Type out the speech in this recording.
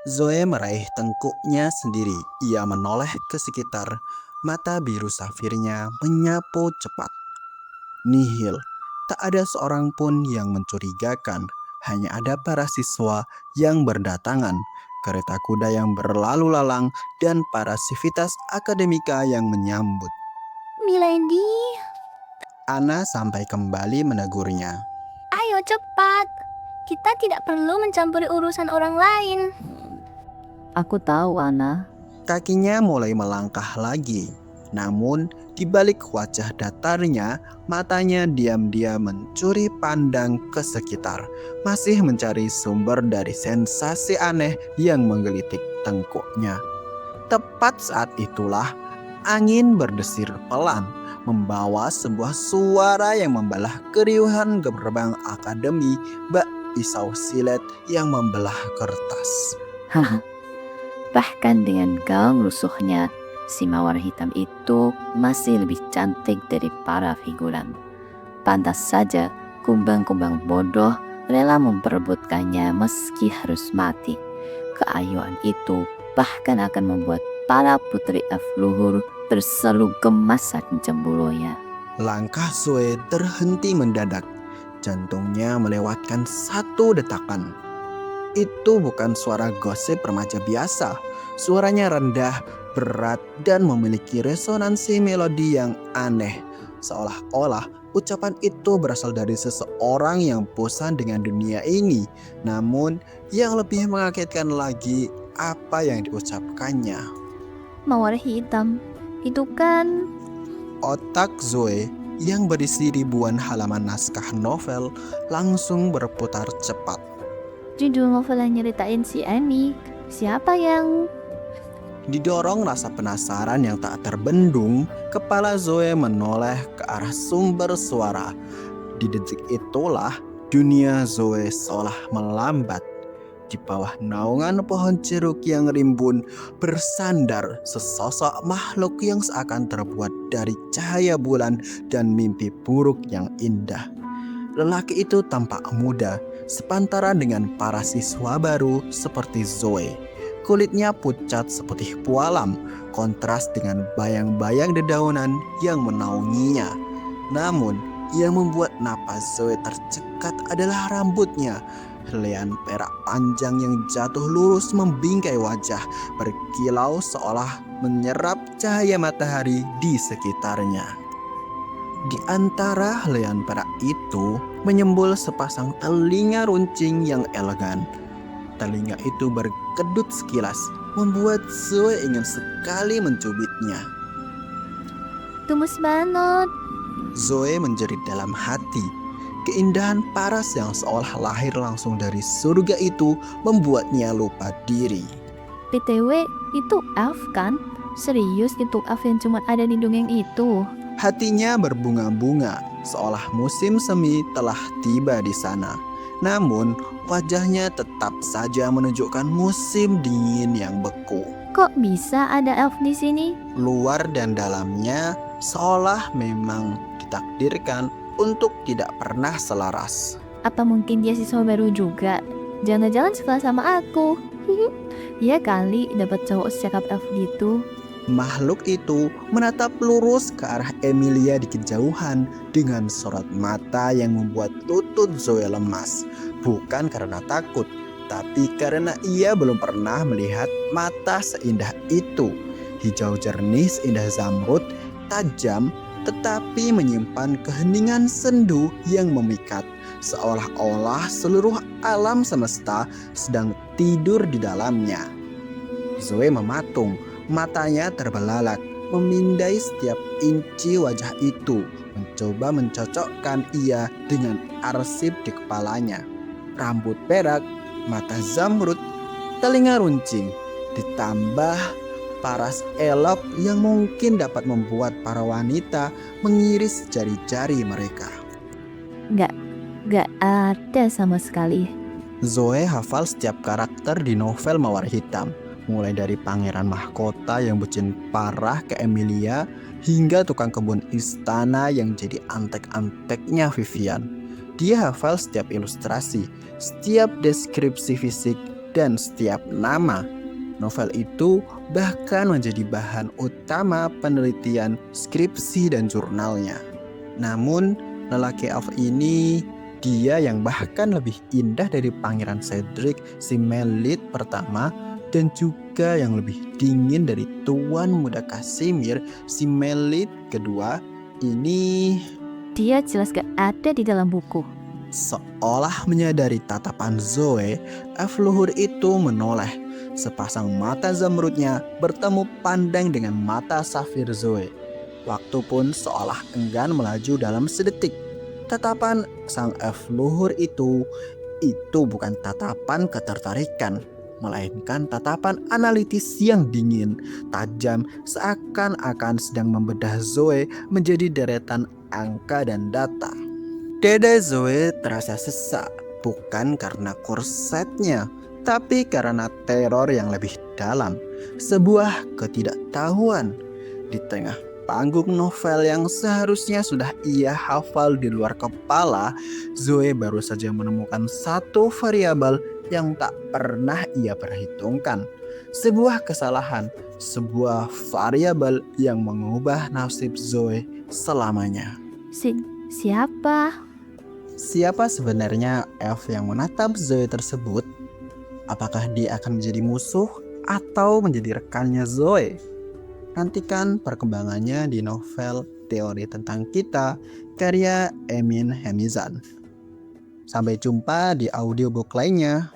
Zoe meraih tengkuknya sendiri. Ia menoleh ke sekitar. Mata biru safirnya menyapu cepat. Nihil. Tak ada seorang pun yang mencurigakan. Hanya ada para siswa yang berdatangan, kereta kuda yang berlalu lalang, dan para sivitas akademika yang menyambut. Milady, Ana sampai kembali menegurnya. ayo cepat. Kita tidak perlu mencampuri urusan orang lain. Aku tahu, Ana. Kakinya mulai melangkah lagi. Namun, di balik wajah datarnya, matanya diam-diam mencuri pandang ke sekitar, masih mencari sumber dari sensasi aneh yang menggelitik tengkuknya. Tepat saat itulah, angin berdesir pelan, membawa sebuah suara yang membelah keriuhan gerbang akademi bak pisau silet yang membelah kertas. Haha. Bahkan dengan gaung lusuhnya, si mawar hitam itu masih lebih cantik dari para figuran. Pantas saja kumbang-kumbang bodoh rela memperebutkannya meski harus mati. Keayuan itu bahkan akan membuat para putri elf luhur berseru gemas saking cemburunya. Langkah Zoe terhenti mendadak. Jantungnya melewatkan satu detakan. Itu bukan suara gosip remaja biasa. Suaranya rendah, berat, dan memiliki resonansi melodi yang aneh. Seolah-olah ucapan itu berasal dari seseorang yang bosan dengan dunia ini. Namun, yang lebih mengagetkan lagi apa yang diucapkannya. Mawar hitam, itu kan... Otak Zoe yang berisi ribuan halaman naskah novel langsung berputar cepat. Judul novel yang nyeritain si Annie. Siapa yang... Didorong rasa penasaran yang tak terbendung, kepala Zoe menoleh ke arah sumber suara. Di detik itulah dunia Zoe seolah melambat. Di bawah naungan pohon jeruk yang rimbun bersandar sesosok makhluk yang seakan terbuat dari cahaya bulan dan mimpi buruk yang indah. Lelaki itu tampak muda, sepantaran dengan para siswa baru seperti Zoe. Kulitnya pucat seputih pualam, kontras dengan bayang-bayang dedaunan yang menaunginya. Namun, yang membuat napas Zoe tercekat adalah rambutnya. Helaian perak panjang yang jatuh lurus membingkai wajah, berkilau seolah menyerap cahaya matahari di sekitarnya. Di antara helaian perak itu menyembul sepasang telinga runcing yang elegan. Telinga itu berkedut sekilas, membuat Zoe ingin sekali mencubitnya. Tumus banget. Zoe menjerit dalam hati. Keindahan paras yang seolah lahir langsung dari surga itu membuatnya lupa diri. PTW, itu elf kan? Serius itu elf yang cuma ada di dongeng itu? Hatinya berbunga-bunga, seolah musim semi telah tiba di sana. Namun, wajahnya tetap saja menunjukkan musim dingin yang beku. Kok bisa ada elf di sini? Luar dan dalamnya seolah memang ditakdirkan untuk tidak pernah selaras. Apa mungkin dia siswa baru juga? Jangan-jangan sekelas sama aku. Iya kali dapat cowok secakap elf gitu. Makhluk itu menatap lurus ke arah Emilia di kejauhan dengan sorot mata yang membuat lutut Zoe lemas. Bukan karena takut, tapi karena ia belum pernah melihat mata seindah itu. Hijau jernih seindah zamrud, tajam tetapi menyimpan keheningan sendu yang memikat. Seolah-olah seluruh alam semesta sedang tidur di dalamnya. Zoe mematung. Matanya terbelalak, memindai setiap inci wajah itu, mencoba mencocokkan ia dengan arsip di kepalanya. Rambut perak, mata zamrud, telinga runcing, ditambah paras elok yang mungkin dapat membuat para wanita mengiris jari-jari mereka. Gak ada sama sekali. Zoe hafal setiap karakter di novel Mawar Hitam. Mulai dari pangeran mahkota yang bucin parah ke Emilia, hingga tukang kebun istana yang jadi antek-anteknya Vivian. Dia hafal setiap ilustrasi, setiap deskripsi fisik, dan setiap nama. Novel itu bahkan menjadi bahan utama penelitian skripsi dan jurnalnya. Namun, lelaki elf ini dia yang bahkan lebih indah dari Pangeran Cedric si Melit pertama dan juga yang lebih dingin dari Tuan Muda Casimir si Melit kedua. Ini Dia jelas gak ada di dalam buku. seolah menyadari tatapan Zoe, elf luhur itu menoleh. Sepasang mata zamrudnya bertemu pandang dengan mata safir Zoe. Waktu pun seolah enggan melaju dalam sedetik. Tatapan sang elf luhur itu bukan tatapan ketertarikan, melainkan tatapan analitis yang dingin, tajam, seakan-akan sedang membedah Zoe menjadi deretan angka dan data. Dada Zoe terasa sesak, bukan karena korsetnya, tapi karena teror yang lebih dalam, sebuah ketidaktahuan. Di tengah panggung novel yang seharusnya sudah ia hafal di luar kepala, Zoe baru saja menemukan satu variabel yang tak pernah ia perhitungkan. Sebuah kesalahan, sebuah variabel yang mengubah nasib Zoe selamanya. Siapa? Siapa sebenarnya elf yang menatap Zoe tersebut? Apakah dia akan menjadi musuh atau menjadi rekannya Zoe? Nantikan perkembangannya di novel Teori Tentang Kita karya Emin Hemizan. Sampai jumpa di audiobook lainnya.